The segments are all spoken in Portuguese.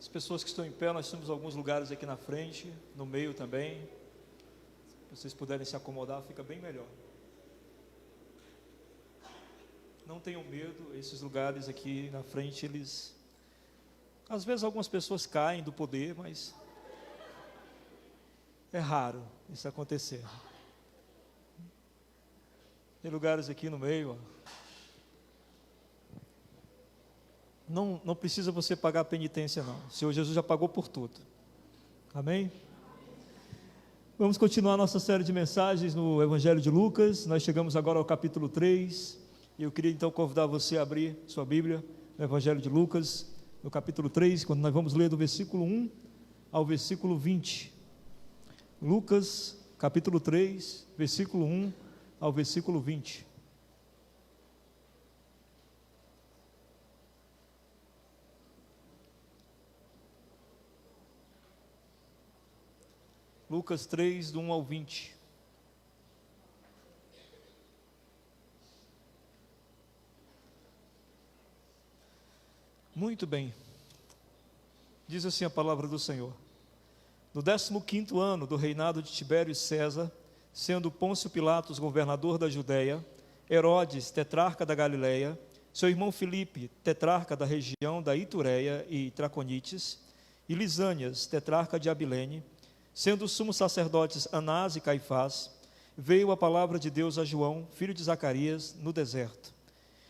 As pessoas que estão em pé, nós temos alguns lugares aqui na frente, no meio também. Se vocês puderem se acomodar, fica bem melhor. Não tenham medo, esses lugares aqui na frente, eles... Às vezes algumas pessoas caem do poder, mas é raro isso acontecer. Tem lugares aqui no meio, ó. Não precisa você pagar a penitência, não. O Senhor Jesus já pagou por tudo. Amém? Vamos continuar nossa série de mensagens no Evangelho de Lucas. Nós chegamos agora ao capítulo 3. E eu queria então convidar você a abrir sua Bíblia no Evangelho de Lucas, no capítulo 3, quando nós vamos ler do versículo 1 ao versículo 20. Lucas, capítulo 3, versículo 1 ao versículo 20. Lucas 3, do 1 ao 20. Muito bem. Diz assim a palavra do Senhor. No 15º ano do reinado de Tibério César, sendo Pôncio Pilatos governador da Judéia, Herodes, tetrarca da Galileia, seu irmão Filipe, tetrarca da região da Itureia e Traconites, e Lisânias, tetrarca de Abilene, sendo os sumos sacerdotes Anás e Caifás, veio a palavra de Deus a João, filho de Zacarias, no deserto.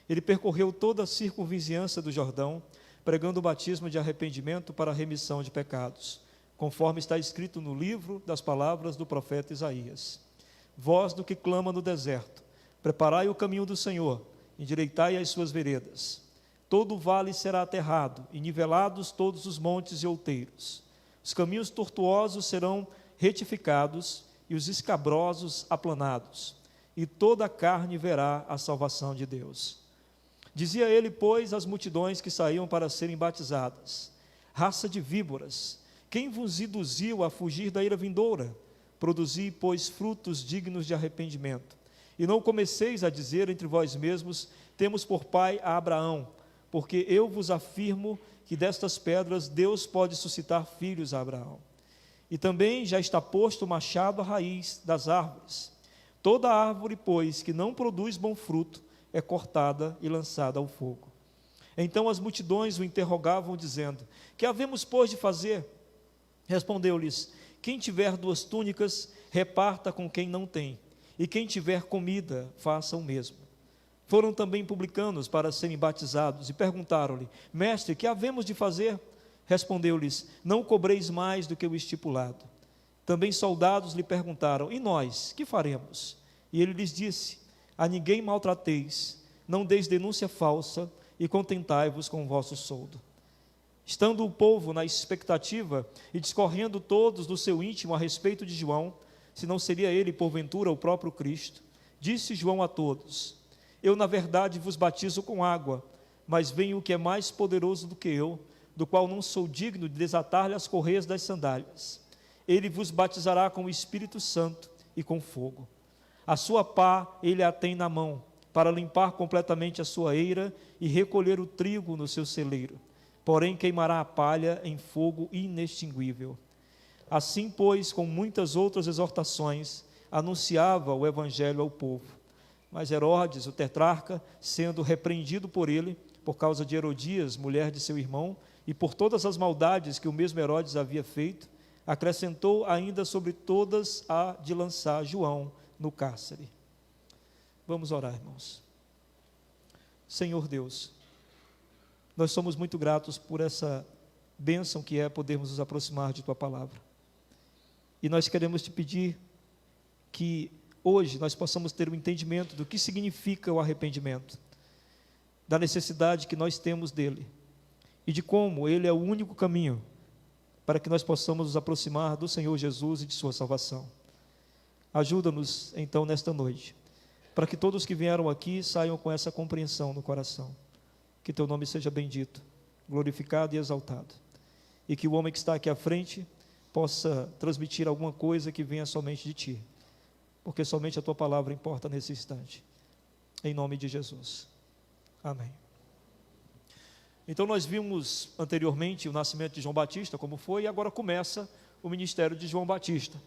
Ele percorreu toda a circunvizinhança do Jordão, pregando o batismo de arrependimento para a remissão de pecados, conforme está escrito no livro das palavras do profeta Isaías. Voz do que clama no deserto, preparai o caminho do Senhor, endireitai as suas veredas. Todo o vale será aterrado, e nivelados todos os montes e outeiros. Os caminhos tortuosos serão retificados, e os escabrosos aplanados, e toda a carne verá a salvação de Deus. Dizia ele, pois, às multidões que saíam para serem batizadas: raça de víboras, quem vos induziu a fugir da ira vindoura? Produzi, pois, frutos dignos de arrependimento. E não comeceis a dizer entre vós mesmos: temos por pai a Abraão, porque eu vos afirmo que destas pedras Deus pode suscitar filhos a Abraão. E também já está posto o machado à raiz das árvores. Toda árvore, pois, que não produz bom fruto, é cortada e lançada ao fogo. Então as multidões o interrogavam, dizendo: que havemos, pois, de fazer? Respondeu-lhes: quem tiver 2 túnicas, reparta com quem não tem, e quem tiver comida, faça o mesmo. Foram também publicanos para serem batizados, e perguntaram-lhe: mestre, que havemos de fazer? Respondeu-lhes: não cobreis mais do que o estipulado. Também soldados lhe perguntaram: e nós, que faremos? E ele lhes disse: a ninguém maltrateis, não deis denúncia falsa, e contentai-vos com o vosso soldo. Estando o povo na expectativa, e discorrendo todos do seu íntimo a respeito de João, se não seria ele, porventura, o próprio Cristo, disse João a todos: eu, na verdade, vos batizo com água, mas vem o que é mais poderoso do que eu, do qual não sou digno de desatar-lhe as correias das sandálias. Ele vos batizará com o Espírito Santo e com fogo. A sua pá ele a tem na mão, para limpar completamente a sua eira e recolher o trigo no seu celeiro. Porém queimará a palha em fogo inextinguível. Assim, pois, com muitas outras exortações, anunciava o evangelho ao povo. Mas Herodes, o tetrarca, sendo repreendido por ele, por causa de Herodias, mulher de seu irmão, e por todas as maldades que o mesmo Herodes havia feito, acrescentou ainda sobre todas a de lançar João no cárcere. Vamos orar, irmãos. Senhor Deus, nós somos muito gratos por essa bênção que é podermos nos aproximar de Tua Palavra. E nós queremos Te pedir que hoje nós possamos ter o entendimento do que significa o arrependimento, da necessidade que nós temos dele, e de como ele é o único caminho para que nós possamos nos aproximar do Senhor Jesus e de sua salvação. Ajuda-nos então nesta noite, para que todos que vieram aqui saiam com essa compreensão no coração. Que teu nome seja bendito, glorificado e exaltado, e que o homem que está aqui à frente possa transmitir alguma coisa que venha somente de ti, porque somente a tua palavra importa nesse instante. Em nome de Jesus. Amém. Então nós vimos anteriormente o nascimento de João Batista, como foi, e agora começa o ministério de João Batista.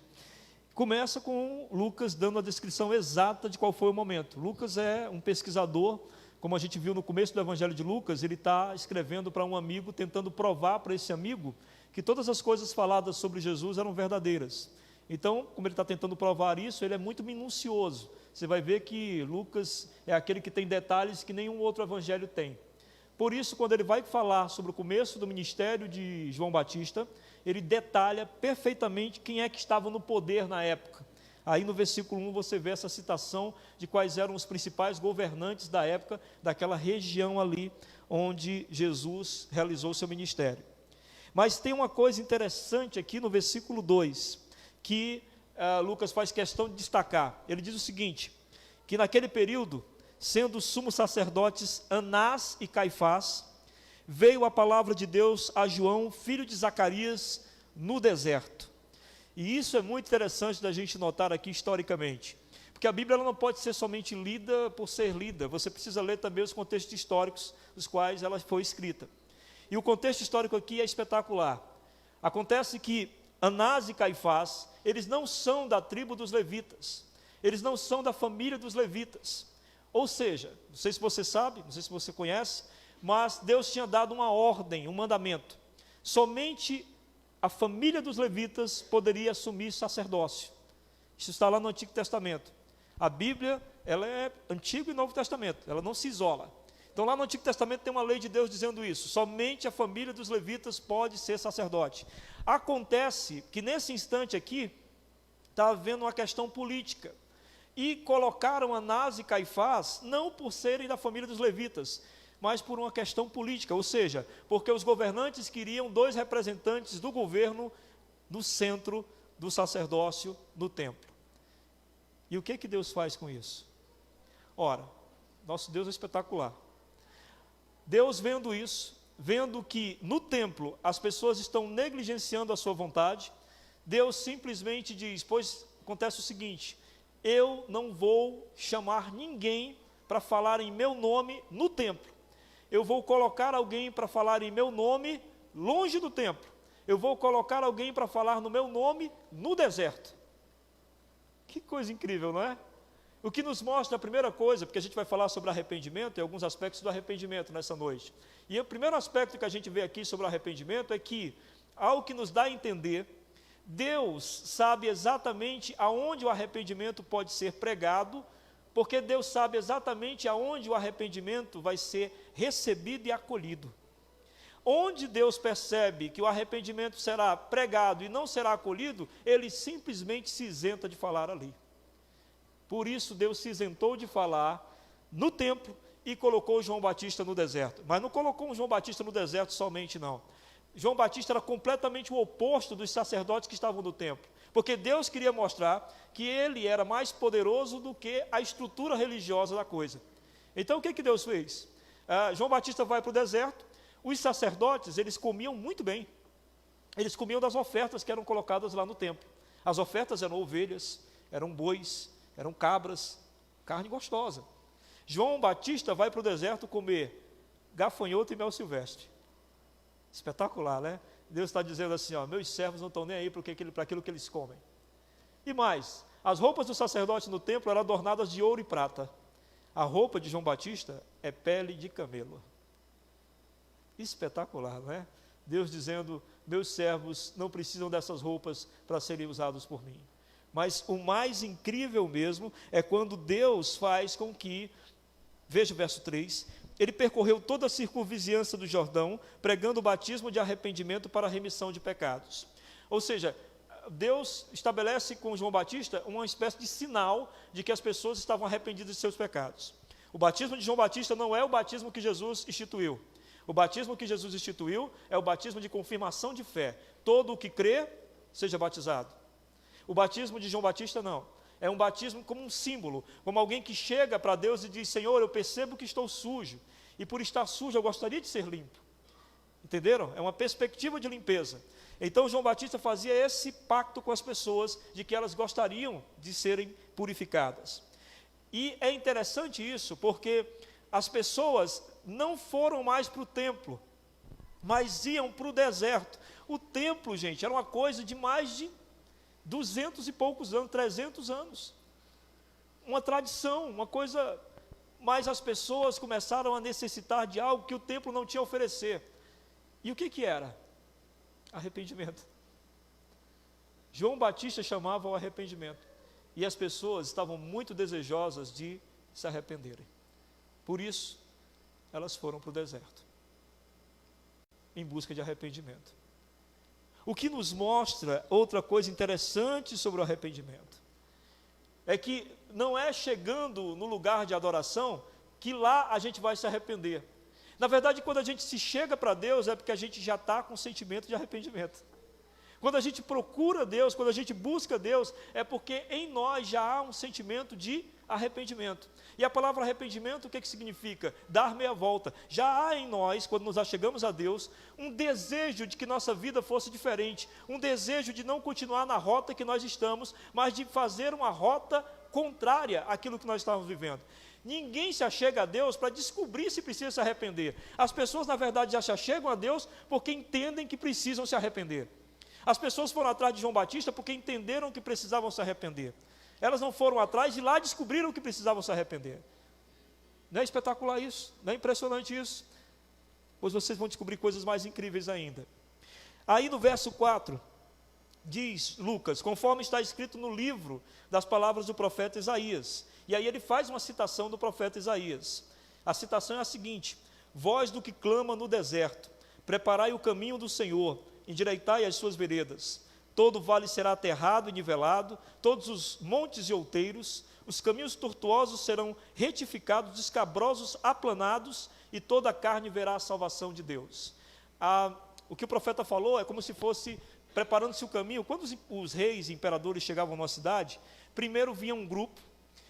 Começa com Lucas dando a descrição exata de qual foi o momento. Lucas é um pesquisador, como a gente viu no começo do Evangelho de Lucas, ele está escrevendo para um amigo, tentando provar para esse amigo que todas as coisas faladas sobre Jesus eram verdadeiras. Então, como ele está tentando provar isso, ele é muito minucioso. Você vai ver que Lucas é aquele que tem detalhes que nenhum outro evangelho tem. Por isso, quando ele vai falar sobre o começo do ministério de João Batista, ele detalha perfeitamente quem é que estava no poder na época. Aí no versículo 1 você vê essa citação de quais eram os principais governantes da época, daquela região ali onde Jesus realizou seu ministério. Mas tem uma coisa interessante aqui no versículo 2, que Lucas faz questão de destacar. Ele diz o seguinte, que naquele período, sendo sumos sacerdotes Anás e Caifás, veio a palavra de Deus a João, filho de Zacarias, no deserto. E isso é muito interessante da gente notar aqui historicamente, porque a Bíblia ela não pode ser somente lida por ser lida, você precisa ler também os contextos históricos dos quais ela foi escrita. E o contexto histórico aqui é espetacular. Acontece que Anás e Caifás, eles não são da tribo dos levitas, eles não são da família dos levitas. Ou seja, não sei se você sabe, não sei se você conhece, mas Deus tinha dado uma ordem, um mandamento. Somente a família dos levitas poderia assumir sacerdócio. Isso está lá no Antigo Testamento. A Bíblia, ela é Antigo e Novo Testamento, ela não se isola. Então lá no Antigo Testamento tem uma lei de Deus dizendo isso, somente a família dos levitas pode ser sacerdote. Acontece que nesse instante aqui, está havendo uma questão política, e colocaram Anás e Caifás, não por serem da família dos levitas, mas por uma questão política, ou seja, porque os governantes queriam 2 representantes do governo no centro do sacerdócio no templo. E o que Deus faz com isso? Ora, nosso Deus é espetacular. Deus vendo isso, vendo que no templo as pessoas estão negligenciando a sua vontade, Deus simplesmente diz, pois acontece o seguinte, eu não vou chamar ninguém para falar em meu nome no templo. Eu vou colocar alguém para falar em meu nome longe do templo. Eu vou colocar alguém para falar no meu nome no deserto. Que coisa incrível, não é? O que nos mostra a primeira coisa, porque a gente vai falar sobre arrependimento e alguns aspectos do arrependimento nessa noite. E o primeiro aspecto que a gente vê aqui sobre o arrependimento é que, ao que nos dá a entender, Deus sabe exatamente aonde o arrependimento pode ser pregado, porque Deus sabe exatamente aonde o arrependimento vai ser recebido e acolhido. Onde Deus percebe que o arrependimento será pregado e não será acolhido, Ele simplesmente se isenta de falar ali. Por isso Deus se isentou de falar no templo e colocou João Batista no deserto. Mas não colocou João Batista no deserto somente não. João Batista era completamente o oposto dos sacerdotes que estavam no templo, porque Deus queria mostrar que ele era mais poderoso do que a estrutura religiosa da coisa. Então o que Deus fez? João Batista vai para o deserto, os sacerdotes, eles comiam muito bem, eles comiam das ofertas que eram colocadas lá no templo. As ofertas eram ovelhas, eram bois, eram cabras, carne gostosa. João Batista vai para o deserto comer gafanhoto e mel silvestre. Espetacular, né? Deus está dizendo assim, ó, meus servos não estão nem aí para aquilo que eles comem. E mais, as roupas do sacerdote no templo eram adornadas de ouro e prata. A roupa de João Batista é pele de camelo. Espetacular, não é? Deus dizendo, meus servos não precisam dessas roupas para serem usados por mim. Mas o mais incrível mesmo é quando Deus faz com que, veja o verso 3, ele percorreu toda a circunvizinhança do Jordão, pregando o batismo de arrependimento para a remissão de pecados. Ou seja, Deus estabelece com João Batista uma espécie de sinal de que as pessoas estavam arrependidas de seus pecados. O batismo de João Batista não é o batismo que Jesus instituiu. O batismo que Jesus instituiu é o batismo de confirmação de fé. Todo o que crê, seja batizado. O batismo de João Batista não. É um batismo como um símbolo, como alguém que chega para Deus e diz, Senhor, eu percebo que estou sujo, e por estar sujo eu gostaria de ser limpo. Entenderam? É uma perspectiva de limpeza. Então João Batista fazia esse pacto com as pessoas, de que elas gostariam de serem purificadas. E é interessante isso, porque as pessoas não foram mais para o templo mas iam para o deserto. O templo, gente, era uma coisa de mais de 200 e poucos anos, 300 anos. Uma tradição, uma coisa, mas as pessoas começaram a necessitar de algo que o templo não tinha a oferecer. E o que era? Arrependimento. João Batista chamava ao arrependimento. E as pessoas estavam muito desejosas de se arrependerem. Por isso, elas foram para o deserto, em busca de arrependimento. O que nos mostra outra coisa interessante sobre o arrependimento, é que não é chegando no lugar de adoração que lá a gente vai se arrepender. Na verdade, quando a gente se chega para Deus, é porque a gente já está com sentimento de arrependimento. Quando a gente procura Deus, quando a gente busca Deus, é porque em nós já há um sentimento de arrependimento. E a palavra arrependimento, o que significa? Dar meia volta. Já há em nós, quando nos achegamos a Deus, um desejo de que nossa vida fosse diferente, um desejo de não continuar na rota que nós estamos, mas de fazer uma rota contrária àquilo que nós estávamos vivendo. Ninguém se achega a Deus para descobrir se precisa se arrepender. As pessoas, na verdade, já se achegam a Deus porque entendem que precisam se arrepender. As pessoas foram atrás de João Batista porque entenderam que precisavam se arrepender. Elas não foram atrás e lá descobriram que precisavam se arrepender. Não é espetacular isso? Não é impressionante isso? Pois vocês vão descobrir coisas mais incríveis ainda. Aí no verso 4, diz Lucas, conforme está escrito no livro das palavras do profeta Isaías. E aí ele faz uma citação do profeta Isaías. A citação é a seguinte: voz do que clama no deserto, preparai o caminho do Senhor, endireitai as suas veredas. Todo vale será aterrado e nivelado, todos os montes e outeiros, os caminhos tortuosos serão retificados, os escabrosos aplanados, e toda a carne verá a salvação de Deus. O que o profeta falou é como se fosse preparando-se o caminho. Quando os reis e imperadores chegavam numa cidade, primeiro vinha um grupo,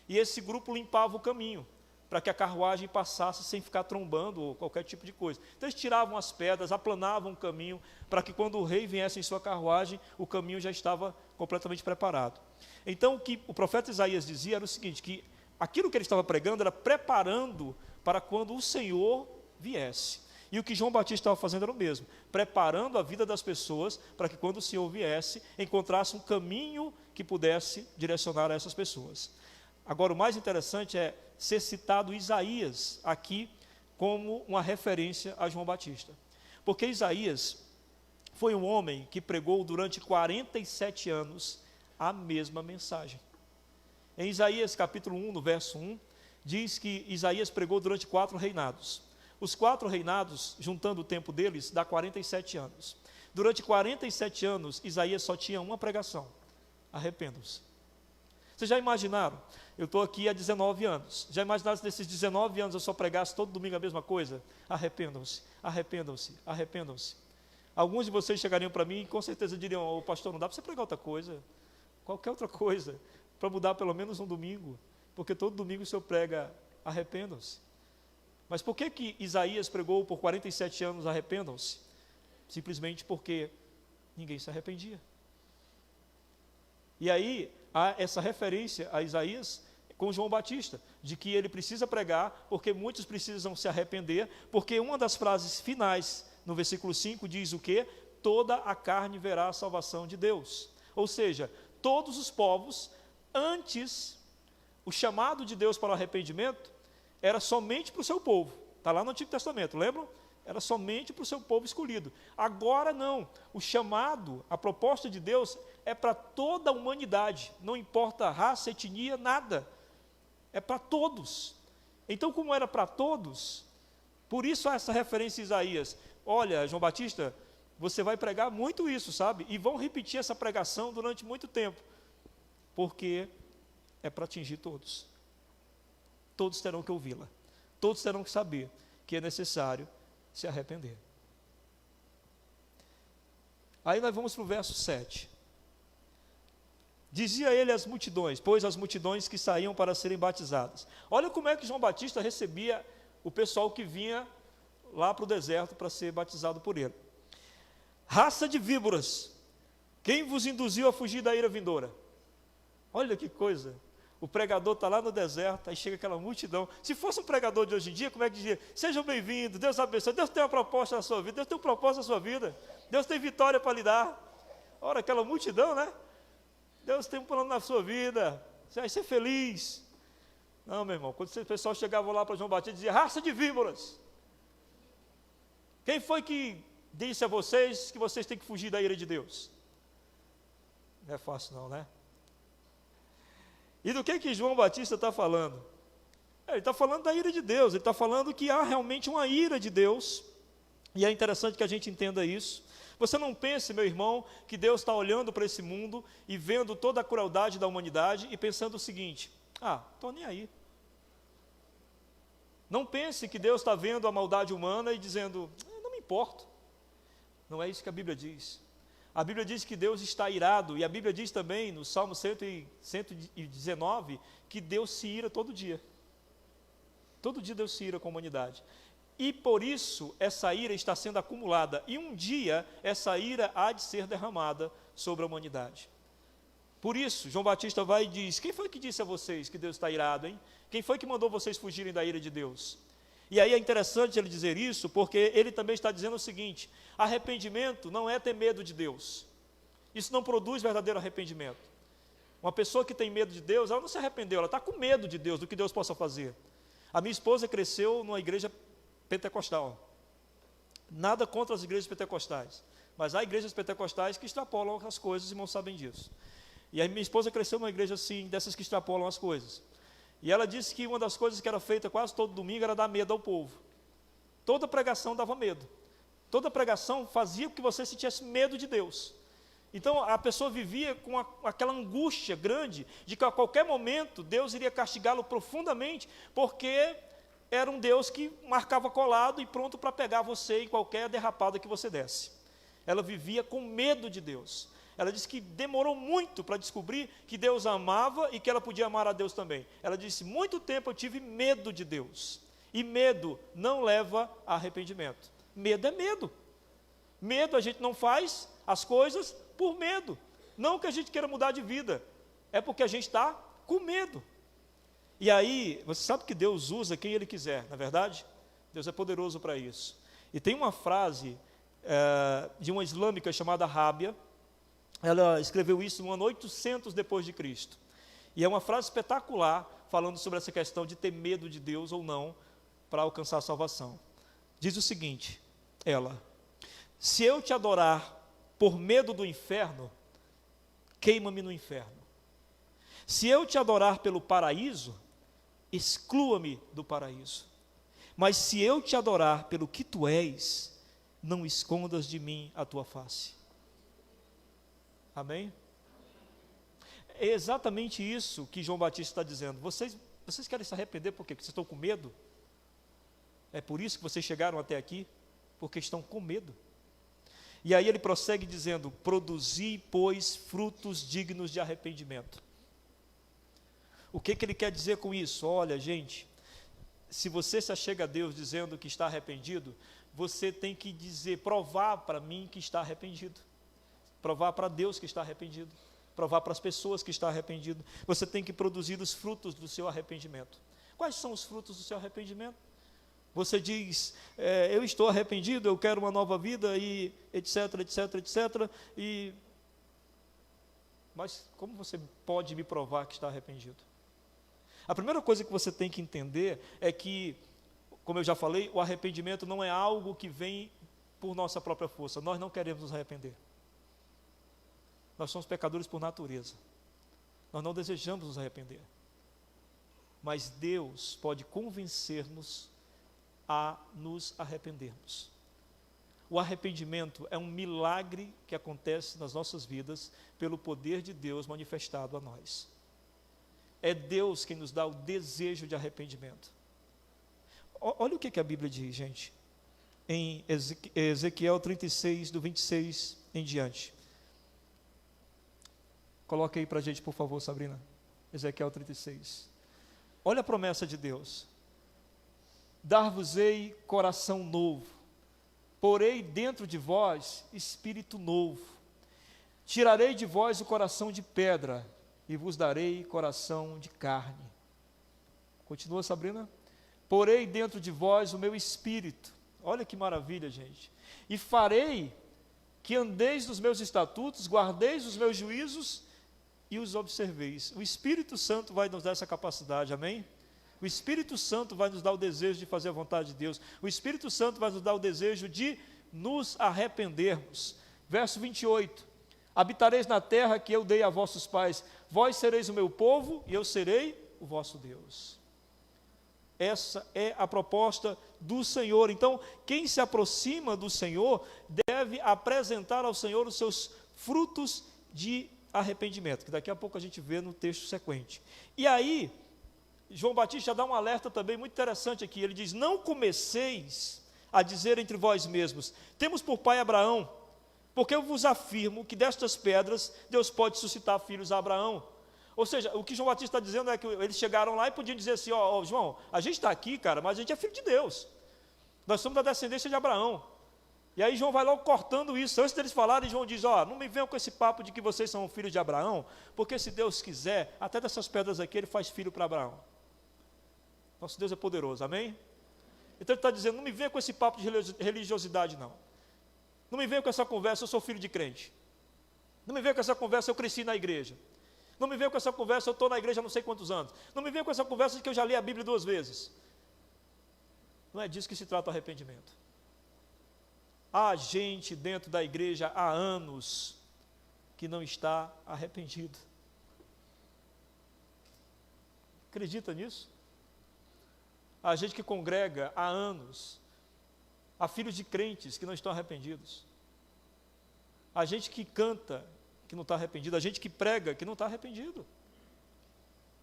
e esse grupo limpava o caminho, para que a carruagem passasse sem ficar trombando ou qualquer tipo de coisa. Então eles tiravam as pedras, aplanavam o caminho, para que quando o rei viesse em sua carruagem, o caminho já estava completamente preparado. Então o que o profeta Isaías dizia era o seguinte, que aquilo que ele estava pregando era preparando para quando o Senhor viesse. E o que João Batista estava fazendo era o mesmo, preparando a vida das pessoas para que quando o Senhor viesse, encontrasse um caminho que pudesse direcionar a essas pessoas. Agora, o mais interessante é ser citado Isaías aqui como uma referência a João Batista. Porque Isaías foi um homem que pregou durante 47 anos a mesma mensagem. Em Isaías capítulo 1, no verso 1, diz que Isaías pregou durante 4 reinados. Os 4 reinados, juntando o tempo deles, dá 47 anos. Durante 47 anos, Isaías só tinha uma pregação: arrependam-se. Vocês já imaginaram? Eu estou aqui há 19 anos. Já imaginaram se nesses 19 anos eu só pregasse todo domingo a mesma coisa? Arrependam-se, arrependam-se, arrependam-se. Alguns de vocês chegariam para mim e com certeza diriam: ô pastor, não dá para você pregar outra coisa, qualquer outra coisa, para mudar pelo menos um domingo, porque todo domingo o senhor prega arrependam-se. Mas por que Isaías pregou por 47 anos arrependam-se? Simplesmente porque ninguém se arrependia. E aí há essa referência a Isaías com João Batista, de que ele precisa pregar, porque muitos precisam se arrepender, porque uma das frases finais, no versículo 5, diz o quê? Toda a carne verá a salvação de Deus. Ou seja, todos os povos, antes, o chamado de Deus para o arrependimento, era somente para o seu povo. Está lá no Antigo Testamento, lembram? Era somente para o seu povo escolhido. Agora não, o chamado, a proposta de Deus é para toda a humanidade, não importa raça, etnia, nada, é para todos. Então, como era para todos, por isso há essa referência a Isaías. Olha, João Batista, você vai pregar muito isso, sabe? E vão repetir essa pregação durante muito tempo, porque é para atingir todos. Todos terão que ouvi-la, todos terão que saber que é necessário se arrepender. Aí nós vamos para o verso 7. Dizia ele às multidões, pois as multidões que saíam para serem batizadas. Olha como é que João Batista recebia o pessoal que vinha lá para o deserto para ser batizado por ele. Raça de víboras, quem vos induziu a fugir da ira vindoura? Olha que coisa. O pregador está lá no deserto, aí chega aquela multidão. Se fosse um pregador de hoje em dia, como é que dizia? Sejam bem-vindos, Deus abençoe, Deus tem uma proposta na sua vida, Deus tem um propósito na sua vida, Deus tem vitória para lhe dar. Ora, aquela multidão, né? Deus tem um plano na sua vida, você vai ser feliz. Não, meu irmão, quando o pessoal chegava lá para João Batista, dizia, raça de víboras. Quem foi que disse a vocês que vocês têm que fugir da ira de Deus? Não é fácil não, né? E do que João Batista está falando? Ele está falando da ira de Deus, ele está falando que há realmente uma ira de Deus, e é interessante que a gente entenda isso. Você não pense, meu irmão, que Deus está olhando para esse mundo e vendo toda a crueldade da humanidade e pensando o seguinte, estou nem aí. Não pense que Deus está vendo a maldade humana e dizendo, não me importo. Não é isso que a Bíblia diz. A Bíblia diz que Deus está irado, e a Bíblia diz também, no Salmo 119, que Deus se ira todo dia. Todo dia Deus se ira com a humanidade. E por isso, essa ira está sendo acumulada, e um dia, essa ira há de ser derramada sobre a humanidade. Por isso, João Batista vai e diz, quem foi que disse a vocês que Deus está irado, hein? Quem foi que mandou vocês fugirem da ira de Deus? E aí é interessante ele dizer isso, porque ele também está dizendo o seguinte, arrependimento não é ter medo de Deus. Isso não produz verdadeiro arrependimento. Uma pessoa que tem medo de Deus, ela não se arrependeu, ela está com medo de Deus, do que Deus possa fazer. A minha esposa cresceu numa igreja pentecostal. Nada contra as igrejas pentecostais, mas há igrejas pentecostais que extrapolam as coisas, os irmãos sabem disso. E a minha esposa cresceu numa igreja assim, dessas que extrapolam as coisas. E ela disse que uma das coisas que era feita quase todo domingo era dar medo ao povo. Toda pregação dava medo. Toda pregação fazia com que você sentisse medo de Deus. Então a pessoa vivia com aquela angústia grande de que a qualquer momento Deus iria castigá-lo profundamente, porque era um Deus que marcava colado e pronto para pegar você em qualquer derrapada que você desse. Ela vivia com medo de Deus. Ela disse que demorou muito para descobrir que Deus amava e que ela podia amar a Deus também. Ela disse, muito tempo eu tive medo de Deus. E medo não leva a arrependimento. Medo é medo. Medo a gente não faz as coisas por medo. Não que a gente queira mudar de vida. É porque a gente está com medo. E aí, você sabe que Deus usa quem Ele quiser, não é verdade? Deus é poderoso para isso. E tem uma frase de uma islâmica chamada Rábia. Ela escreveu isso no ano 800 depois de Cristo. E é uma frase espetacular, falando sobre essa questão de ter medo de Deus ou não, para alcançar a salvação. Diz o seguinte, ela, se eu te adorar por medo do inferno, queima-me no inferno. Se eu te adorar pelo paraíso, exclua-me do paraíso. Mas se eu te adorar pelo que tu és, não escondas de mim a tua face. Amém? É exatamente isso que João Batista está dizendo. Vocês querem se arrepender por quê? Porque vocês estão com medo? É por isso que vocês chegaram até aqui? Porque estão com medo. E aí ele prossegue dizendo, produzi, pois, frutos dignos de arrependimento. O que ele quer dizer com isso? Olha, gente, se você se achega a Deus dizendo que está arrependido, você tem que dizer, provar para mim que está arrependido. Provar para Deus que está arrependido. Provar para as pessoas que está arrependido. Você tem que produzir os frutos do seu arrependimento. Quais são os frutos do seu arrependimento? Você diz, eu estou arrependido, eu quero uma nova vida, e etc, etc, etc. Mas como você pode me provar que está arrependido? A primeira coisa que você tem que entender é que, como eu já falei, o arrependimento não é algo que vem por nossa própria força. Nós não queremos nos arrepender. Nós somos pecadores por natureza. Nós não desejamos nos arrepender. Mas Deus pode convencer-nos a nos arrependermos. O arrependimento é um milagre que acontece nas nossas vidas pelo poder de Deus manifestado a nós. É Deus quem nos dá o desejo de arrependimento. Olha o que a Bíblia diz, gente, em Ezequiel 36, do 26 em diante. Coloca aí para a gente, por favor, Sabrina. Ezequiel 36. Olha a promessa de Deus. Dar-vos-ei coração novo, porei dentro de vós espírito novo. Tirarei de vós o coração de pedra e vos darei coração de carne. Continua, Sabrina? Porei dentro de vós o meu espírito. Olha que maravilha, gente. E farei que andeis nos meus estatutos, guardeis os meus juízos e os observeis. O Espírito Santo vai nos dar essa capacidade, amém? O Espírito Santo vai nos dar o desejo de fazer a vontade de Deus. O Espírito Santo vai nos dar o desejo de nos arrependermos. Verso 28. Habitareis na terra que eu dei a vossos pais. Vós sereis o meu povo e eu serei o vosso Deus. Essa é a proposta do Senhor. Então, quem se aproxima do Senhor deve apresentar ao Senhor os seus frutos de arrependimento, que daqui a pouco a gente vê no texto sequente. E aí, João Batista dá um alerta também muito interessante aqui. Ele diz: não comeceis a dizer entre vós mesmos, temos por pai Abraão, porque eu vos afirmo que destas pedras Deus pode suscitar filhos a Abraão. Ou seja, o que João Batista está dizendo é que eles chegaram lá e podiam dizer assim: ó, João, a gente está aqui, cara, mas a gente é filho de Deus, nós somos da descendência de Abraão. E aí João vai logo cortando isso. Antes deles falarem, João diz: ó, não me venham com esse papo de que vocês são filhos de Abraão, porque se Deus quiser, até dessas pedras aqui, Ele faz filho para Abraão. Nosso Deus é poderoso, amém? Então ele está dizendo: não me venha com esse papo de religiosidade, não. Não me venha com essa conversa, eu sou filho de crente. Não me venha com essa conversa, eu cresci na igreja. Não me venha com essa conversa, eu estou na igreja há não sei quantos anos. Não me venha com essa conversa de que eu já li a Bíblia 2 vezes. Não é disso que se trata o arrependimento. Há gente dentro da igreja há anos que não está arrependido. Acredita nisso? Há gente que congrega há anos, há filhos de crentes que não estão arrependidos. Há gente que canta que não está arrependido, há gente que prega que não está arrependido.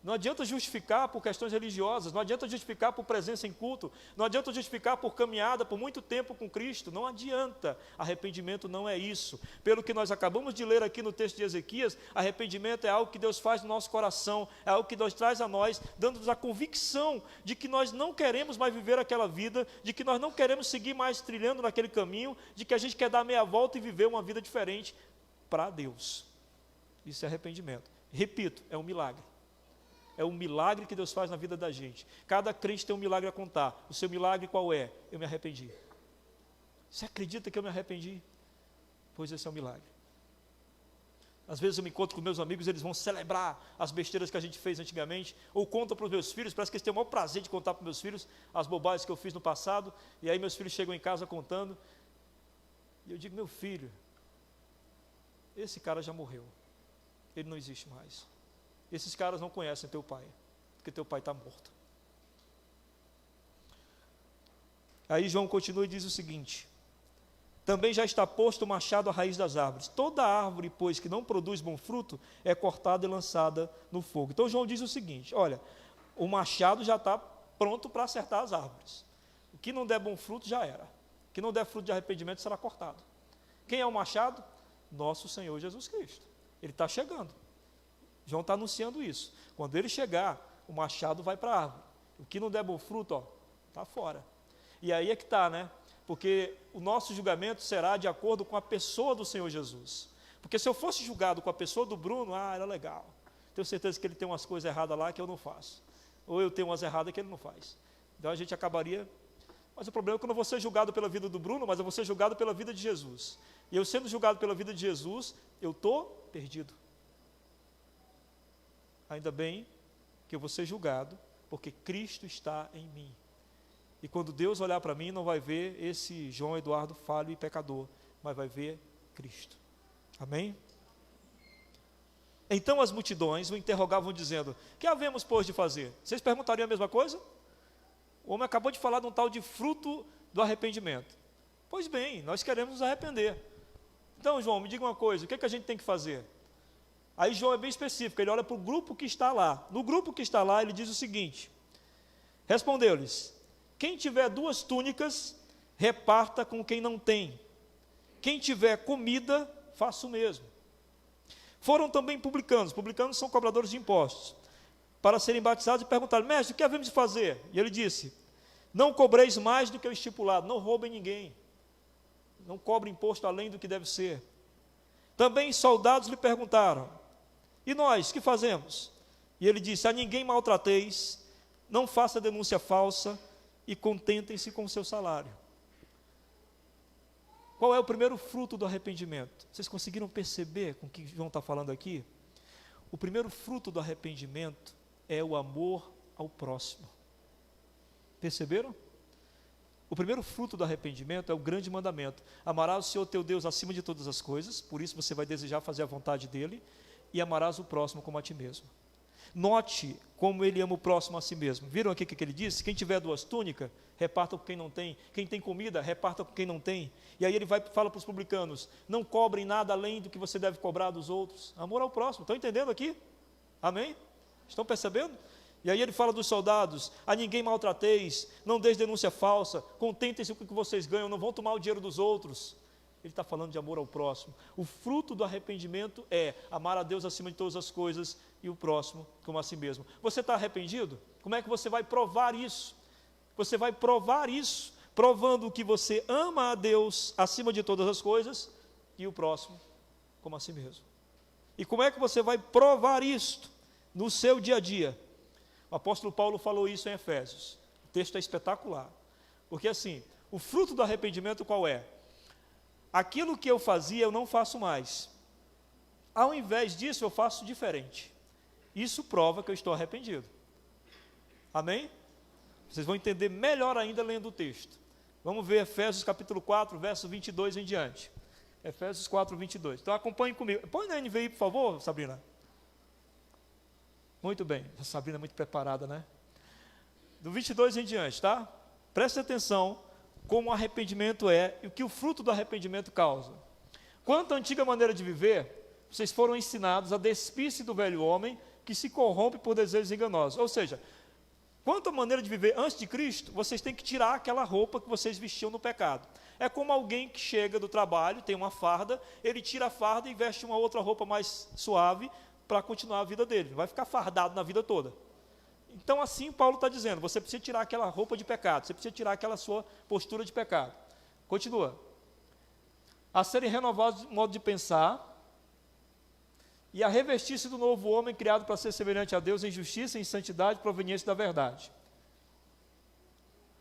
Não adianta justificar por questões religiosas, não adianta justificar por presença em culto, não adianta justificar por caminhada por muito tempo com Cristo, não adianta. Arrependimento não é isso. Pelo que nós acabamos de ler aqui no texto de Ezequias, arrependimento é algo que Deus faz no nosso coração, é algo que Deus traz a nós, dando-nos a convicção de que nós não queremos mais viver aquela vida, de que nós não queremos seguir mais trilhando naquele caminho, de que a gente quer dar meia volta e viver uma vida diferente para Deus. Isso é arrependimento. Repito, é um milagre. É um milagre que Deus faz na vida da gente. Cada crente tem um milagre a contar. O seu milagre qual é? Eu me arrependi. Você acredita que eu me arrependi? Pois esse é um milagre. Às vezes eu me encontro com meus amigos, eles vão celebrar as besteiras que a gente fez antigamente, ou contam para os meus filhos, parece que eles têm o maior prazer de contar para os meus filhos as bobagens que eu fiz no passado, e aí meus filhos chegam em casa contando, e eu digo: meu filho, esse cara já morreu, ele não existe mais. Esses caras não conhecem teu pai, porque teu pai está morto. Aí João continua e diz o seguinte: também já está posto o machado à raiz das árvores. Toda árvore, pois, que não produz bom fruto, é cortada e lançada no fogo. Então João diz o seguinte: olha, o machado já está pronto para acertar as árvores. O que não der bom fruto já era. O que não der fruto de arrependimento será cortado. Quem é o machado? Nosso Senhor Jesus Cristo. Ele está chegando. João está anunciando isso. Quando ele chegar, o machado vai para a árvore. O que não der bom fruto, está fora. E aí é que está, né? Porque o nosso julgamento será de acordo com a pessoa do Senhor Jesus. Porque se eu fosse julgado com a pessoa do Bruno, era legal. Tenho certeza que ele tem umas coisas erradas lá que eu não faço. Ou eu tenho umas erradas que ele não faz. Então a gente acabaria... Mas o problema é que eu não vou ser julgado pela vida do Bruno, mas eu vou ser julgado pela vida de Jesus. E eu sendo julgado pela vida de Jesus, eu estou perdido. Ainda bem que eu vou ser julgado, porque Cristo está em mim. E quando Deus olhar para mim, não vai ver esse João Eduardo falho e pecador, mas vai ver Cristo. Amém? Então as multidões o interrogavam dizendo: que havemos, pois, de fazer? Vocês perguntariam a mesma coisa? O homem acabou de falar de um tal de fruto do arrependimento. Pois bem, nós queremos nos arrepender. Então, João, me diga uma coisa, o que é que a gente tem que fazer? Aí João é bem específico, ele olha para o grupo que está lá. No grupo que está lá, ele diz o seguinte: respondeu-lhes: quem tiver 2 túnicas, reparta com quem não tem. Quem tiver comida, faça o mesmo. Foram também publicanos. Publicanos são cobradores de impostos, para serem batizados, e perguntaram: mestre, o que havemos de fazer? E ele disse: não cobreis mais do que o estipulado, não roubem ninguém, não cobrem imposto além do que deve ser. Também soldados lhe perguntaram: E nós, que fazemos? E ele disse: a ninguém maltrateis, não faça denúncia falsa e contentem-se com o seu salário. Qual é o primeiro fruto do arrependimento? Vocês conseguiram perceber com o que João está falando aqui? O primeiro fruto do arrependimento é o amor ao próximo. Perceberam? O primeiro fruto do arrependimento é o grande mandamento: amarás o Senhor teu Deus acima de todas as coisas, por isso você vai desejar fazer a vontade dele, e amarás o próximo como a ti mesmo. Note como ele ama o próximo a si mesmo. Viram aqui o que ele disse? Quem tiver 2 túnicas, reparta com quem não tem. Quem tem comida, reparta com quem não tem. E aí ele fala para os publicanos: não cobrem nada além do que você deve cobrar dos outros. Amor ao próximo. Estão entendendo aqui? Amém? Estão percebendo? E aí ele fala dos soldados: a ninguém maltrateis, não deis denúncia falsa, contentem-se com o que vocês ganham, não vão tomar o dinheiro dos outros. Ele está falando de amor ao próximo. O fruto do arrependimento é amar a Deus acima de todas as coisas e o próximo como a si mesmo. Você está arrependido? Como é que você vai provar isso? Você vai provar isso provando que você ama a Deus acima de todas as coisas e o próximo como a si mesmo. E como é que você vai provar isto no seu dia a dia? O apóstolo Paulo falou isso em Efésios. O texto é espetacular. Porque assim, o fruto do arrependimento qual é? Aquilo que eu fazia, eu não faço mais. Ao invés disso, eu faço diferente. Isso prova que eu estou arrependido. Amém? Vocês vão entender melhor ainda lendo o texto. Vamos ver Efésios capítulo 4, verso 22 em diante. Efésios 4, 22. Então acompanhe comigo. Põe na NVI, por favor, Sabrina. Muito bem. A Sabrina é muito preparada, né? Do 22 em diante, tá? Preste atenção como o arrependimento é e o que o fruto do arrependimento causa. Quanto à antiga maneira de viver, vocês foram ensinados a despir-se do velho homem que se corrompe por desejos enganosos. Ou seja, quanto à maneira de viver antes de Cristo, vocês têm que tirar aquela roupa que vocês vestiam no pecado. É como alguém que chega do trabalho, tem uma farda, ele tira a farda e veste uma outra roupa mais suave para continuar a vida dele. Não vai ficar fardado na vida toda. Então assim Paulo está dizendo, você precisa tirar aquela roupa de pecado, você precisa tirar aquela sua postura de pecado. Continua. A serem renovados de modo de pensar e a revestir-se do novo homem criado para ser semelhante a Deus em justiça e em santidade proveniente da verdade.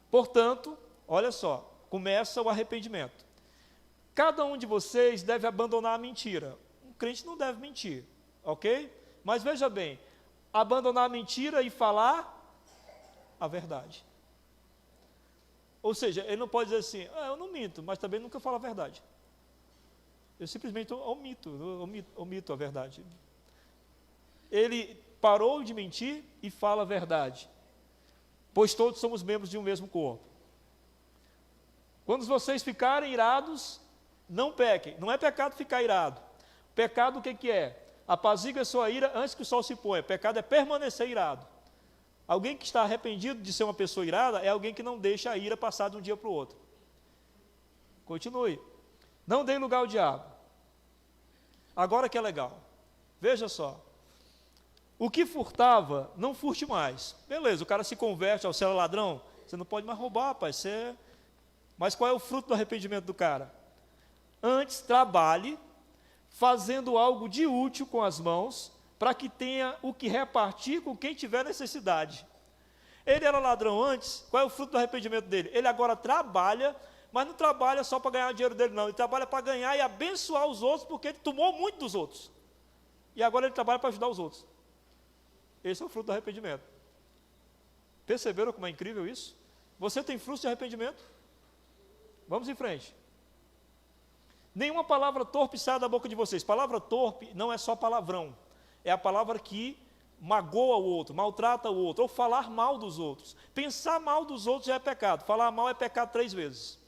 Portanto, olha só, começa o arrependimento. Cada um de vocês deve abandonar a mentira. Um crente não deve mentir, ok? Mas veja bem, abandonar a mentira e falar a verdade. Ou seja, ele não pode dizer assim, eu não minto, mas também nunca falo a verdade. Eu simplesmente omito a verdade. Ele parou de mentir e fala a verdade, pois todos somos membros de um mesmo corpo. Quando vocês ficarem irados, não pequem. Não é pecado ficar irado. Pecado o que é? Apaziga a sua ira antes que o sol se ponha. Pecado é permanecer irado. Alguém que está arrependido de ser uma pessoa irada é alguém que não deixa a ira passar de um dia para o outro. Continue. Não dê lugar ao diabo. Agora que é legal. Veja só. O que furtava, não furte mais. Beleza, o cara se converte ao ser ladrão. Você não pode mais roubar, rapaz. Mas qual é o fruto do arrependimento do cara? Antes, trabalhe fazendo algo de útil com as mãos, para que tenha o que repartir com quem tiver necessidade. Ele era ladrão antes, qual é o fruto do arrependimento dele? Ele agora trabalha, mas não trabalha só para ganhar o dinheiro dele, não. Ele trabalha para ganhar e abençoar os outros, porque ele tomou muito dos outros. E agora ele trabalha para ajudar os outros. Esse é o fruto do arrependimento. Perceberam como é incrível isso? Você tem fruto de arrependimento? Vamos em frente. Nenhuma palavra torpe sai da boca de vocês. Palavra torpe não é só palavrão. É a palavra que magoa o outro, maltrata o outro, ou falar mal dos outros. Pensar mal dos outros já é pecado. Falar mal é pecado 3 vezes.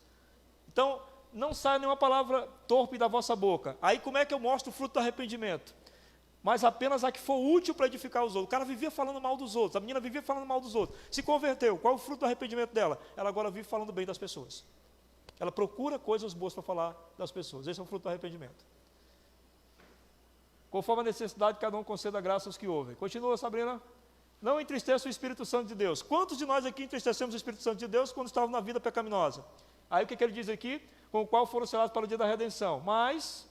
Então, não sai nenhuma palavra torpe da vossa boca. Aí como é que eu mostro o fruto do arrependimento? Mas apenas a que for útil para edificar os outros. O cara vivia falando mal dos outros, a menina vivia falando mal dos outros. Se converteu, qual é o fruto do arrependimento dela? Ela agora vive falando bem das pessoas. Ela procura coisas boas para falar das pessoas. Esse é o fruto do arrependimento. Conforme a necessidade, cada um conceda graça aos que ouvem. Continua, Sabrina. Não entristeça o Espírito Santo de Deus. Quantos de nós aqui entristecemos o Espírito Santo de Deus quando estávamos na vida pecaminosa? Aí o que ele diz aqui? Com o qual foram selados para o dia da redenção. Mas,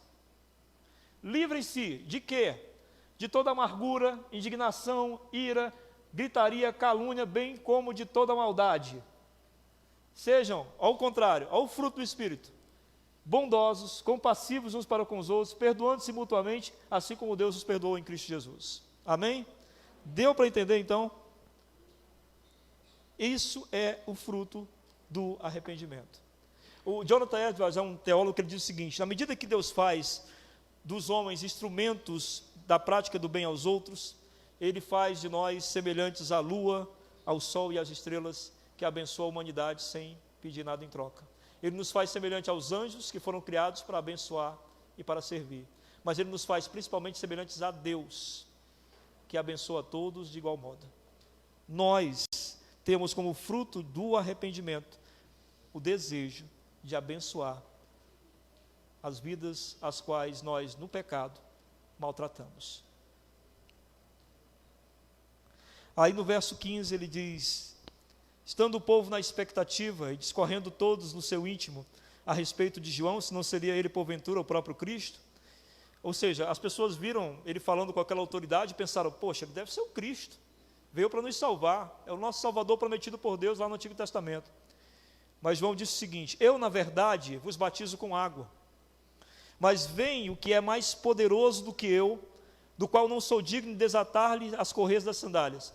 livrem-se de quê? de toda amargura, indignação, ira, gritaria, calúnia, bem como de toda maldade. Sejam, ao contrário, ao fruto do Espírito, bondosos, compassivos uns para com os outros, perdoando-se mutuamente, assim como Deus os perdoou em Cristo Jesus. Amém? Deu para entender, então? Isso é o fruto do arrependimento. O Jonathan Edwards é um teólogo que ele diz o seguinte: na medida que Deus faz dos homens instrumentos da prática do bem aos outros, Ele faz de nós semelhantes à lua, ao sol e às estrelas, que abençoam a humanidade sem pedir nada em troca. Ele nos faz semelhante aos anjos que foram criados para abençoar e para servir. Mas Ele nos faz principalmente semelhantes a Deus, que abençoa a todos de igual modo. Nós temos como fruto do arrependimento o desejo de abençoar as vidas às quais nós, no pecado, maltratamos. Aí no verso 15 ele diz: estando o povo na expectativa e discorrendo todos no seu íntimo a respeito de João, se não seria ele porventura o próprio Cristo. Ou seja, as pessoas viram ele falando com aquela autoridade e pensaram: poxa, ele deve ser o Cristo, veio para nos salvar, é o nosso Salvador prometido por Deus lá no Antigo Testamento. Mas João disse o seguinte: eu na verdade vos batizo com água, mas vem o que é mais poderoso do que eu, do qual não sou digno de desatar-lhe as correias das sandálias.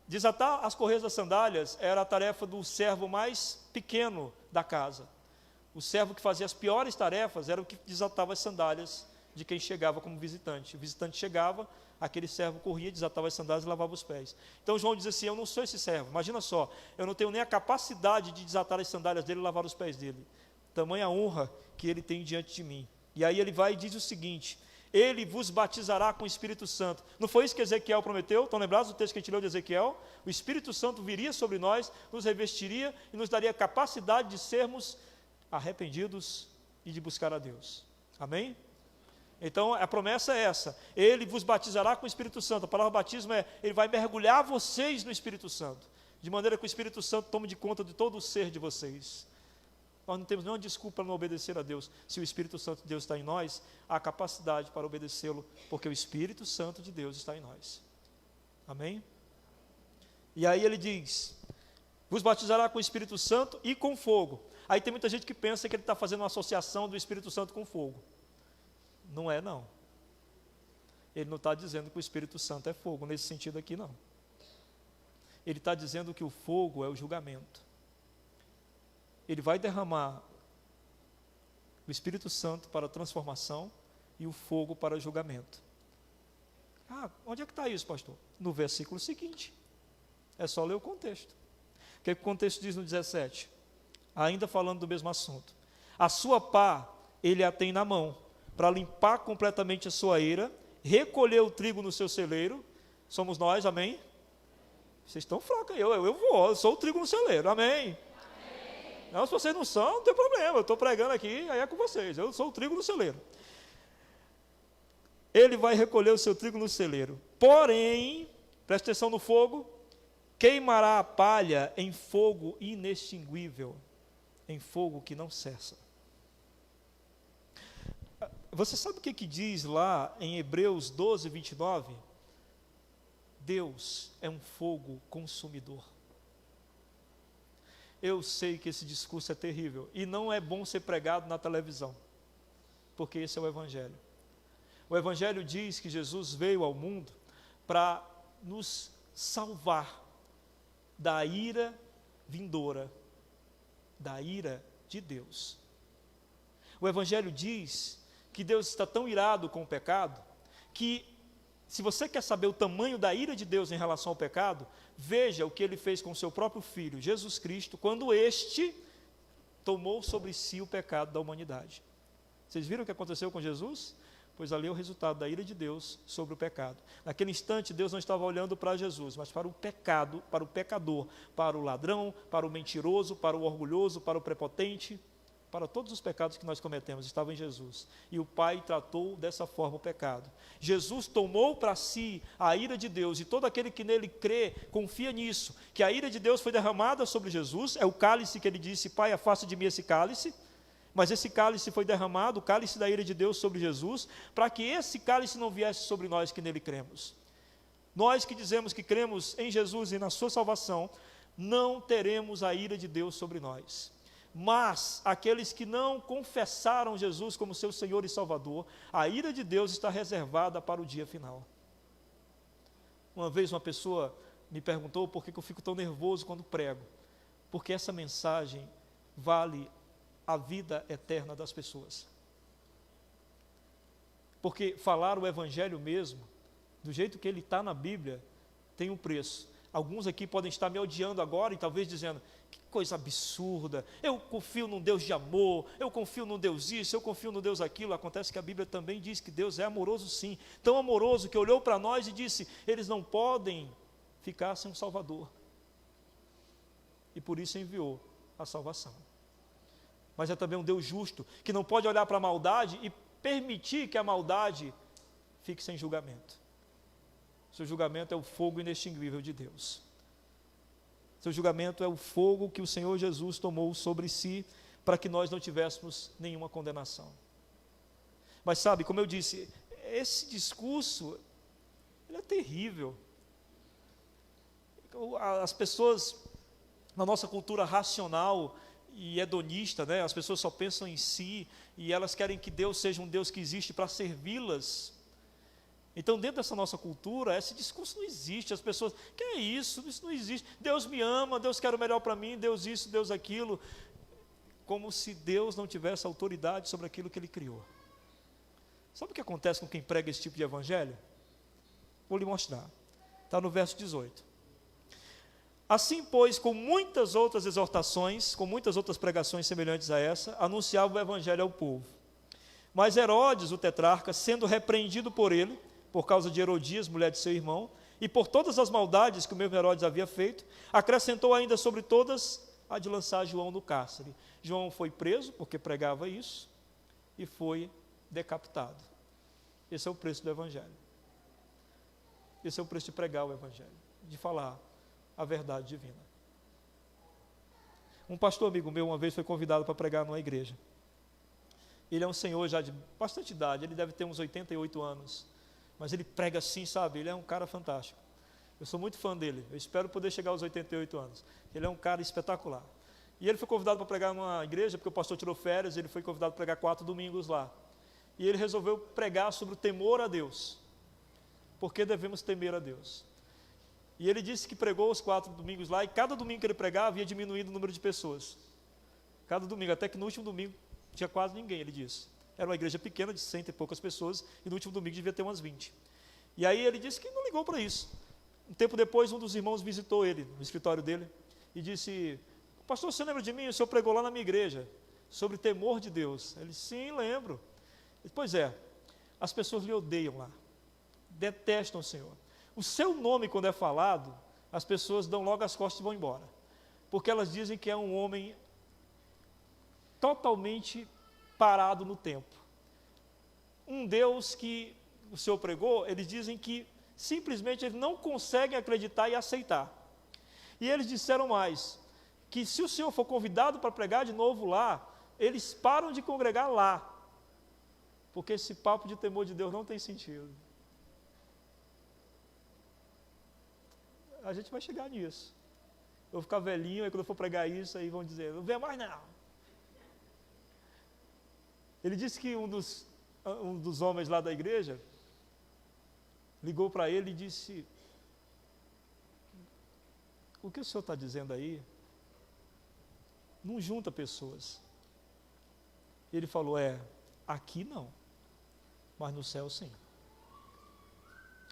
Desatar as correias das sandálias era a tarefa do servo mais pequeno da casa. O servo que fazia as piores tarefas era o que desatava as sandálias de quem chegava como visitante. O visitante chegava, aquele servo corria, desatava as sandálias e lavava os pés. Então João diz assim: eu não sou esse servo, imagina só, eu não tenho nem a capacidade de desatar as sandálias dele e lavar os pés dele. Tamanha honra que ele tem diante de mim. E aí ele vai e diz o seguinte: ele vos batizará com o Espírito Santo. Não foi isso que Ezequiel prometeu? Estão lembrados do texto que a gente leu de Ezequiel? O Espírito Santo viria sobre nós, nos revestiria e nos daria a capacidade de sermos arrependidos e de buscar a Deus. Amém? Então a promessa é essa: ele vos batizará com o Espírito Santo. A palavra batismo é: ele vai mergulhar vocês no Espírito Santo, de maneira que o Espírito Santo tome de conta de todo o ser de vocês. Nós não temos nenhuma desculpa para não obedecer a Deus. Se o Espírito Santo de Deus está em nós, há capacidade para obedecê-lo, porque o Espírito Santo de Deus está em nós. Amém? E aí ele diz: vos batizará com o Espírito Santo e com fogo. Aí tem muita gente que pensa que ele está fazendo uma associação do Espírito Santo com fogo. Não é, não. Ele não está dizendo que o Espírito Santo é fogo, nesse sentido aqui, não. Ele está dizendo que o fogo é o julgamento. Ele vai derramar o Espírito Santo para a transformação e o fogo para o julgamento. Ah, onde é que está isso, pastor? No versículo seguinte. É só ler o contexto. O que o contexto diz no 17? Ainda falando do mesmo assunto. A sua pá ele a tem na mão, para limpar completamente a sua eira, recolher o trigo no seu celeiro. Somos nós, amém? Vocês estão fracos, eu sou o trigo no celeiro, amém? Não, se vocês não são, não tem problema, eu estou pregando aqui, aí é com vocês, eu sou o trigo no celeiro. Ele vai recolher o seu trigo no celeiro, porém, preste atenção no fogo, queimará a palha em fogo inextinguível, em fogo que não cessa. Você sabe o que diz lá em Hebreus 12, 29? Deus é um fogo consumidor. Eu sei que esse discurso é terrível e não é bom ser pregado na televisão, porque esse é o Evangelho. O Evangelho diz que Jesus veio ao mundo para nos salvar da ira vindoura, da ira de Deus. O Evangelho diz que Deus está tão irado com o pecado, que se você quer saber o tamanho da ira de Deus em relação ao pecado, veja o que Ele fez com o seu próprio Filho, Jesus Cristo, quando este tomou sobre si o pecado da humanidade. Vocês viram o que aconteceu com Jesus? Pois ali é o resultado da ira de Deus sobre o pecado. Naquele instante, Deus não estava olhando para Jesus, mas para o pecado, para o pecador, para o ladrão, para o mentiroso, para o orgulhoso, para o prepotente, para todos os pecados que nós cometemos, estava em Jesus. E o Pai tratou dessa forma o pecado. Jesus tomou para si a ira de Deus, e todo aquele que nele crê, confia nisso, que a ira de Deus foi derramada sobre Jesus, é o cálice que ele disse: Pai, afasta de mim esse cálice. Mas esse cálice foi derramado, o cálice da ira de Deus sobre Jesus, para que esse cálice não viesse sobre nós que nele cremos. Nós que dizemos que cremos em Jesus e na sua salvação, não teremos a ira de Deus sobre nós. Mas aqueles que não confessaram Jesus como seu Senhor e Salvador, a ira de Deus está reservada para o dia final. Uma vez uma pessoa me perguntou por que eu fico tão nervoso quando prego. Porque essa mensagem vale a vida eterna das pessoas. Porque falar o Evangelho mesmo, do jeito que ele está na Bíblia, tem um preço. Alguns aqui podem estar me odiando agora e talvez dizendo, que coisa absurda, eu confio num Deus de amor, eu confio num Deus isso, eu confio num Deus aquilo. Acontece que a Bíblia também diz que Deus é amoroso sim, tão amoroso que olhou para nós e disse, eles não podem ficar sem um Salvador. E por isso enviou a salvação. Mas é também um Deus justo, que não pode olhar para a maldade e permitir que a maldade fique sem julgamento. Seu julgamento é o fogo inextinguível de Deus. Seu julgamento é o fogo que o Senhor Jesus tomou sobre si, para que nós não tivéssemos nenhuma condenação. Mas sabe, como eu disse, esse discurso, ele é terrível. As pessoas, na nossa cultura racional e hedonista, né, as pessoas só pensam em si, e elas querem que Deus seja um Deus que existe para servi-las. Então, dentro dessa nossa cultura, esse discurso não existe. As pessoas, que é isso? Isso não existe. Deus me ama, Deus quer o melhor para mim, Deus isso, Deus aquilo. Como se Deus não tivesse autoridade sobre aquilo que Ele criou. Sabe o que acontece com quem prega esse tipo de evangelho? Vou lhe mostrar. Está no verso 18. Assim, pois, com muitas outras exortações, com muitas outras pregações semelhantes a essa, anunciava o evangelho ao povo. Mas Herodes, o tetrarca, sendo repreendido por ele, por causa de Herodias, mulher de seu irmão, e por todas as maldades que o mesmo Herodes havia feito, acrescentou ainda sobre todas a de lançar João no cárcere. João foi preso, porque pregava isso, e foi decapitado. Esse é o preço do evangelho. Esse é o preço de pregar o evangelho, de falar a verdade divina. Um pastor amigo meu uma vez foi convidado para pregar numa igreja. Ele é um senhor já de bastante idade, ele deve ter uns 88 anos, mas ele prega assim, sabe, ele é um cara fantástico. Eu sou muito fã dele, eu espero poder chegar aos 88 anos. Ele é um cara espetacular. E ele foi convidado para pregar numa igreja, porque o pastor tirou férias, ele foi convidado para pregar 4 domingos lá. E ele resolveu pregar sobre o temor a Deus. Por que devemos temer a Deus? E ele disse que pregou os 4 domingos lá, e cada domingo que ele pregava ia diminuindo o número de pessoas. Cada domingo, até que no último domingo não tinha quase ninguém, ele disse. Era uma igreja pequena, de 100 e poucas pessoas, e no último domingo devia ter umas 20. E aí ele disse que não ligou para isso. Um tempo depois, um dos irmãos visitou ele, no escritório dele, e disse, pastor, você lembra de mim? O senhor pregou lá na minha igreja, sobre temor de Deus. Ele disse, sim, lembro. Ele disse, pois é, as pessoas lhe odeiam lá, detestam o Senhor. O seu nome, quando é falado, as pessoas dão logo as costas e vão embora, porque elas dizem que é um homem totalmente parado no tempo. Um Deus que o Senhor pregou, eles dizem que simplesmente eles não conseguem acreditar e aceitar. E eles disseram mais, que se o Senhor for convidado para pregar de novo lá, eles param de congregar lá, porque esse papo de temor de Deus não tem sentido. A gente vai chegar nisso. Eu vou ficar velhinho, aí quando eu for pregar isso, aí vão dizer, não vê mais não. Ele disse que um dos homens lá da igreja ligou para ele e disse, o que o senhor está dizendo aí não junta pessoas. Ele falou, aqui não, mas no céu sim.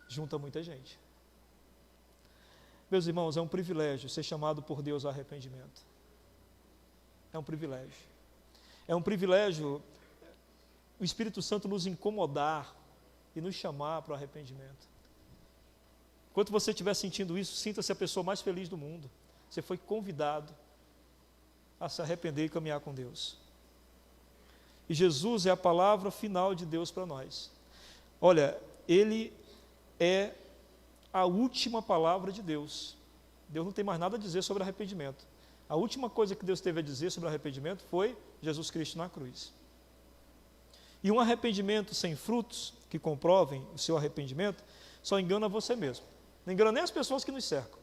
Junta muita gente. Meus irmãos, é um privilégio ser chamado por Deus ao arrependimento. É um privilégio. É um privilégio o Espírito Santo nos incomodar e nos chamar para o arrependimento. Enquanto você estiver sentindo isso, sinta-se a pessoa mais feliz do mundo. Você foi convidado a se arrepender e caminhar com Deus. E Jesus é a palavra final de Deus para nós. Olha, Ele é a última palavra de Deus. Deus não tem mais nada a dizer sobre arrependimento. A última coisa que Deus teve a dizer sobre arrependimento foi Jesus Cristo na cruz. E um arrependimento sem frutos, que comprovem o seu arrependimento, só engana você mesmo. Não engana nem as pessoas que nos cercam.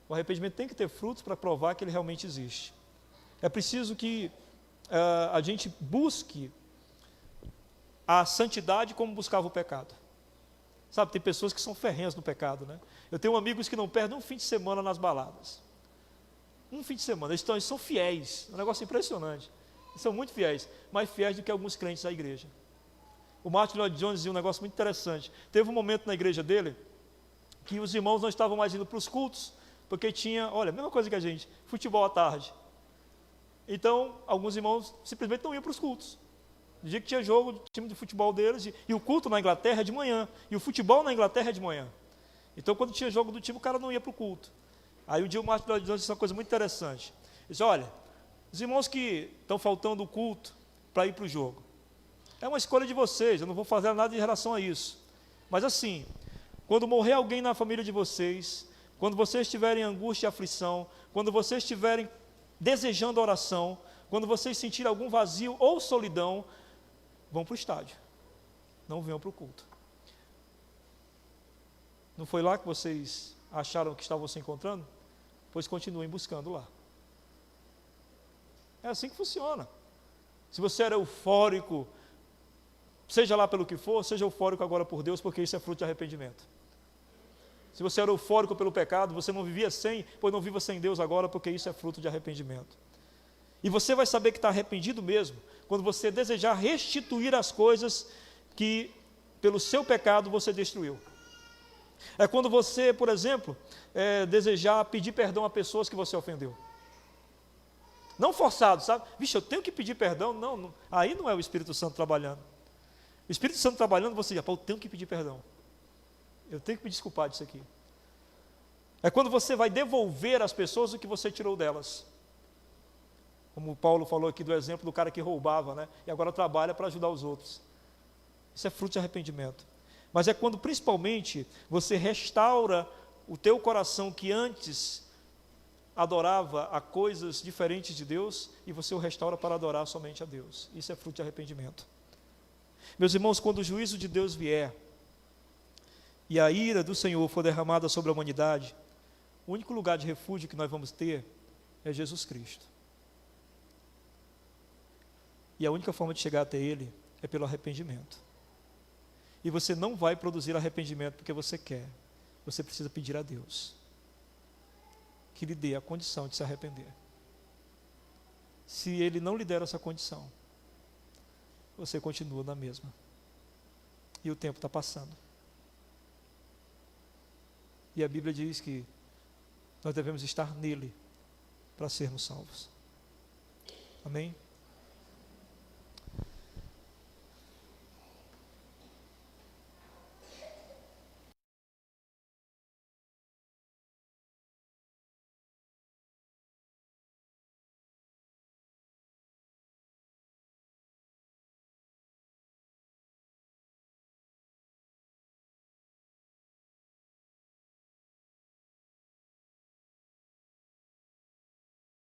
O arrependimento tem que ter frutos para provar que ele realmente existe. É preciso que a gente busque a santidade como buscava o pecado. Sabe, tem pessoas que são ferrenhas no pecado, né? Eu tenho amigos que não perdem um fim de semana nas baladas. Um fim de semana, eles são fiéis, é um negócio impressionante. Eles são muito fiéis, mais fiéis do que alguns crentes da igreja. O Martin Lloyd Jones dizia um negócio muito interessante. Teve um momento na igreja dele que os irmãos não estavam mais indo para os cultos, porque tinha, olha, a mesma coisa que a gente, futebol à tarde. Então, alguns irmãos simplesmente não iam para os cultos. No dia que tinha jogo, o time de futebol deles, e o culto na Inglaterra é de manhã, e o futebol na Inglaterra é de manhã. Então, quando tinha jogo do time, o cara não ia para o culto. Aí um dia o Martin Lloyd Jones disse uma coisa muito interessante. Ele disse, olha, os irmãos que estão faltando o culto para ir para o jogo, é uma escolha de vocês, eu não vou fazer nada em relação a isso. Mas assim, quando morrer alguém na família de vocês, quando vocês estiverem em angústia e aflição, quando vocês estiverem desejando oração, quando vocês sentirem algum vazio ou solidão, vão para o estádio, não venham para o culto. Não foi lá que vocês acharam que estavam se encontrando? Pois continuem buscando lá. É assim que funciona. Se você era eufórico, seja lá pelo que for, seja eufórico agora por Deus, porque isso é fruto de arrependimento. Se você era eufórico pelo pecado, você não vivia sem, pois não viva sem Deus agora, porque isso é fruto de arrependimento. E você vai saber que está arrependido mesmo, quando você desejar restituir as coisas que, pelo seu pecado, você destruiu. É quando você, por exemplo, desejar pedir perdão a pessoas que você ofendeu. Não forçado, sabe? Vixe, eu tenho que pedir perdão. Não, aí não é o Espírito Santo trabalhando. O Espírito Santo trabalhando, você diz, eu tenho que pedir perdão. Eu tenho que me desculpar disso aqui. É quando você vai devolver às pessoas o que você tirou delas. Como o Paulo falou aqui do exemplo do cara que roubava, né? E agora trabalha para ajudar os outros. Isso é fruto de arrependimento. Mas é quando principalmente você restaura o teu coração que antes adorava a coisas diferentes de Deus e você o restaura para adorar somente a Deus. Isso é fruto de arrependimento. Meus irmãos, quando o juízo de Deus vier e a ira do Senhor for derramada sobre a humanidade, o único lugar de refúgio que nós vamos ter é Jesus Cristo. E a única forma de chegar até Ele é pelo arrependimento. E você não vai produzir arrependimento porque você quer. Você precisa pedir a Deus que lhe dê a condição de se arrepender. Se Ele não lhe der essa condição, você continua na mesma. E o tempo está passando. E a Bíblia diz que nós devemos estar nele para sermos salvos. Amém?